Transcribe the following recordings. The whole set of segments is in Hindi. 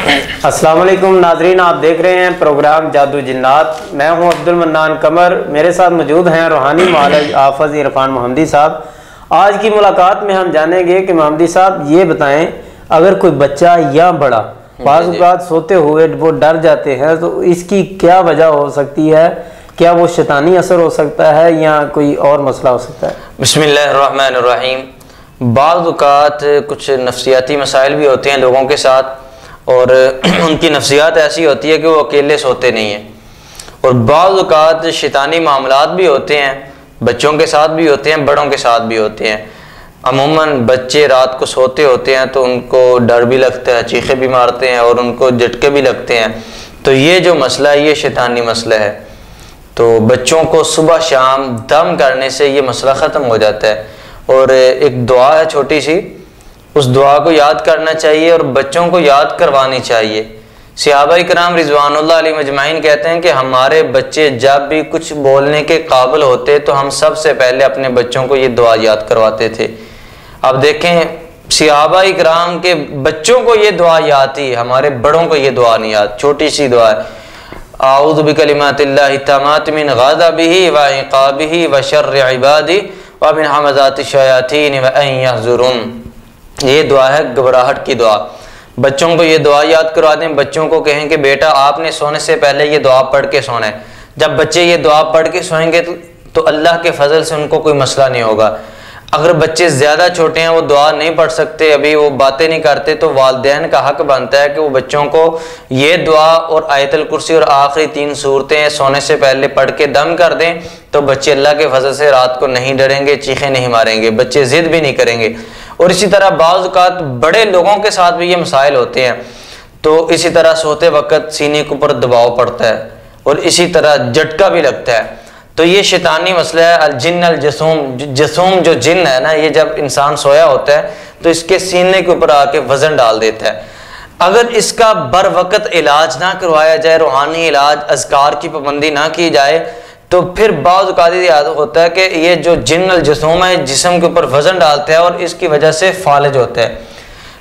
अस्सलाम वालेकुम नाजरीन, आप देख रहे हैं प्रोग्राम जादू जिन्नात। मैं हूं अब्दुल मन्नान कमर, मेरे साथ मौजूद हैं रूहानी मालिक हाफिज इरफान मोहम्मदी साहब। आज की मुलाकात में हम जानेंगे कि मोहम्मदी साहब ये बताएं, अगर कोई बच्चा या बड़ा बाज़ औक़ात सोते हुए वो डर जाते हैं तो इसकी क्या वजह हो सकती है? क्या वो शैतानी असर हो सकता है या कोई और मसला हो सकता है? बिस्मिल्लाहिर्रहमानिर्रहीम। बाज़ औक़ात कुछ नफ्सियाती मसाइल भी होते हैं लोगों के साथ, और उनकी नफ्सियात ऐसी होती है कि वो अकेले सोते नहीं हैं। और बाज़ औक़ात शैतानी मामलात भी होते हैं, बच्चों के साथ भी होते हैं, बड़ों के साथ भी होते हैं। अमूमन बच्चे रात को सोते होते हैं तो उनको डर भी लगता है, चीखें भी मारते हैं और उनको झटके भी लगते हैं। तो ये जो मसला है ये शैतानी मसला है। तो बच्चों को सुबह शाम दम करने से ये मसला ख़त्म हो जाता है। और एक दुआ है छोटी सी, उस दुआ को याद करना चाहिए और बच्चों को याद करवानी चाहिए। सहाबा-ए-किराम रिज़वानुल्लाह अलैहिम अजमाइन कहते हैं कि हमारे बच्चे जब भी कुछ बोलने के काबिल होते तो हम सबसे पहले अपने बच्चों को ये दुआ याद करवाते थे। अब देखें, सहाबा-ए-किराम के बच्चों को ये दुआ याद थी, हमारे बड़ों को ये दुआ नहीं याद। छोटी सी दुआ है, आऊज़ु बिकलिमातिल्लाहि ताम्माति मिन ग़ज़बिही व इक़ाबिही व शर्रि इबादिही व मिन हमाज़ाति शयातीन व अन यहज़ुरुन। ये दुआ है घबराहट की दुआ। बच्चों को ये दुआ याद करवा दें। बच्चों को कहें कि बेटा आपने सोने से पहले ये दुआ पढ़ के सोना है। जब बच्चे ये दुआ पढ़ के सोएंगे तो अल्लाह के फजल से उनको कोई मसला नहीं होगा। अगर बच्चे ज़्यादा छोटे हैं, वो दुआ नहीं पढ़ सकते, अभी वो बातें नहीं करते, तो वालिदैन का हक बनता है कि वो बच्चों को ये दुआ और आयतुल कुर्सी और आखिरी 3 सूरतें सोने से पहले पढ़ के दम कर दें। तो बच्चे अल्लाह के फजल से रात को नहीं डरेंगे, चीखें नहीं मारेंगे, बच्चे ज़िद भी नहीं करेंगे। और इसी तरह बाज़ औक़ात बड़े लोगों के साथ भी ये मसाइल होते हैं। तो इसी तरह सोते वक्त सीने के ऊपर दबाव पड़ता है और इसी तरह झटका भी लगता है। तो ये शैतानी मसला है। अल जिन्न अल जसूम, जसूम जो जिन्न है ना, ये जब इंसान सोया होता है तो इसके सीने के ऊपर आके वजन डाल देता है। अगर इसका बर वक्त इलाज ना करवाया जाए, रूहानी इलाज, अज़कार की पाबंदी ना की जाए, तो फिर बाज़ औक़ात याद होता है कि ये जो जिन्न अल जसूम है जिस्म के ऊपर वजन डालता है और इसकी वजह से फालिज होता है।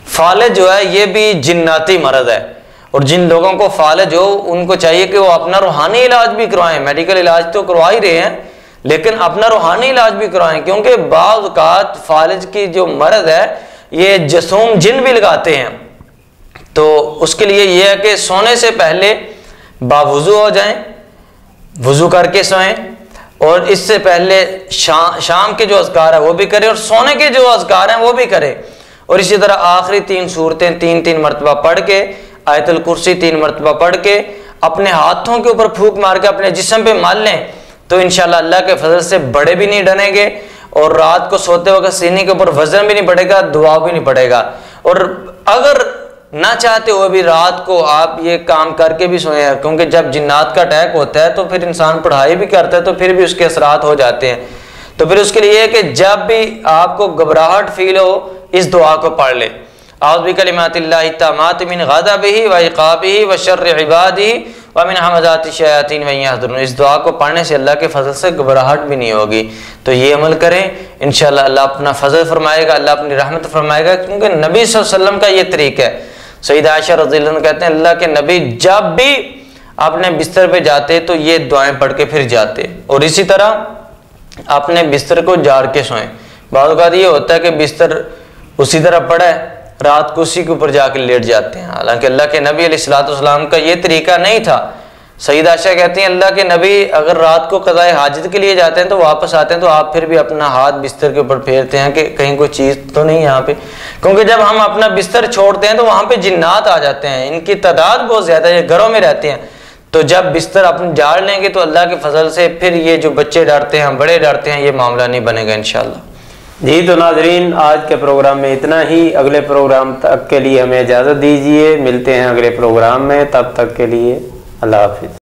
फालिज जो है ये भी जिन्नाती मरज़ है। और जिन लोगों को फालिज हो उनको चाहिए कि वो अपना रूहानी इलाज भी करवाएं। मेडिकल इलाज तो करवा ही रहे हैं, लेकिन अपना रूहानी इलाज भी करवाएं, क्योंकि बाज़ औक़ात फालिज की जो मरज़ है ये जसूम जिन भी लगाते हैं। तो उसके लिए ये है कि सोने से पहले बावुज़ू हो जाएं, वुज़ू करके सोएं, और इससे पहले शाम के जो अज़कार है वो भी करें और सोने के जो अज़कार हैं वो भी करें। और इसी तरह आखिरी 3 सूरतें 3-3 मरतबा पढ़ के, आयतुल कुर्सी 3 मरतबा पढ़ के, अपने हाथों के ऊपर फूंक मार के अपने जिस्म पे मार लें, तो इंशाल्लाह अल्लाह के फजल से बड़े भी नहीं डरेंगे और रात को सोते वक्त सीने के ऊपर वजन भी नहीं पड़ेगा, दुआ भी नहीं पड़ेगा। और अगर ना चाहते हुए भी रात को आप ये काम करके भी सोए हैं, क्योंकि जब जिन्नात का अटैक होता है तो फिर इंसान पढ़ाई भी करता है तो फिर भी उसके असरात हो जाते हैं। तो फिर उसके लिए कि जब भी आपको घबराहट फील हो, इस दुआ को पढ़ ले, आऊज़ु बिकलिमातिल्लाहि ताम्माति मिन ग़ज़बिही व इक़ाबिही व शर्रि इबादिही व मिन हमाज़ाति शयातीन व यहज़ुरुन। इस दुआ को पढ़ने से अल्लाह के फजल से घबराहट भी नहीं होगी। तो ये अमल करें, इंशाअल्लाह अल्लाह अपना फजल फरमाएगा, अल्लाह अपनी रहमत फरमाएगा, क्योंकि नबी सल्लल्लाहु अलैहि वसल्लम का ये तरीका है। सईदा आयशा रज़ियल्लाहु अन्हा कहते हैं अल्लाह के नबी जब भी अपने बिस्तर पे जाते तो ये दुआएं पढ़ के फिर जाते, और इसी तरह अपने बिस्तर को झाड़ के सोएं। बाज़ औक़ात ये होता है कि बिस्तर उसी तरह पड़ा है, रात को उसी के ऊपर जाकर लेट जाते हैं, हालांकि अल्लाह के नबी अलैहिस्सलातु वस्सलाम का ये तरीका नहीं था। सईदा आयशा कहती हैं अल्लाह के नबी अगर रात को क़ज़ाए हाजत के लिए जाते हैं तो वापस आते हैं तो आप फिर भी अपना हाथ बिस्तर के ऊपर फेरते हैं कि कहीं कोई चीज़ तो नहीं यहाँ पे, क्योंकि जब हम अपना बिस्तर छोड़ते हैं तो वहाँ पे जिन्नात आ जाते हैं, इनकी तादाद बहुत ज़्यादा है, घरों में रहते हैं। तो जब बिस्तर अपने झाड़ लेंगे तो अल्लाह के फजल से फिर ये जो बच्चे डरते हैं, बड़े डरते हैं, ये मामला नहीं बनेगा इंशाअल्लाह। जी तो नाजरीन, आज के प्रोग्राम में इतना ही। अगले प्रोग्राम तक के लिए हमें इजाज़त दीजिए, मिलते हैं अगले प्रोग्राम में, तब तक के लिए अल्लाह हाफिज़।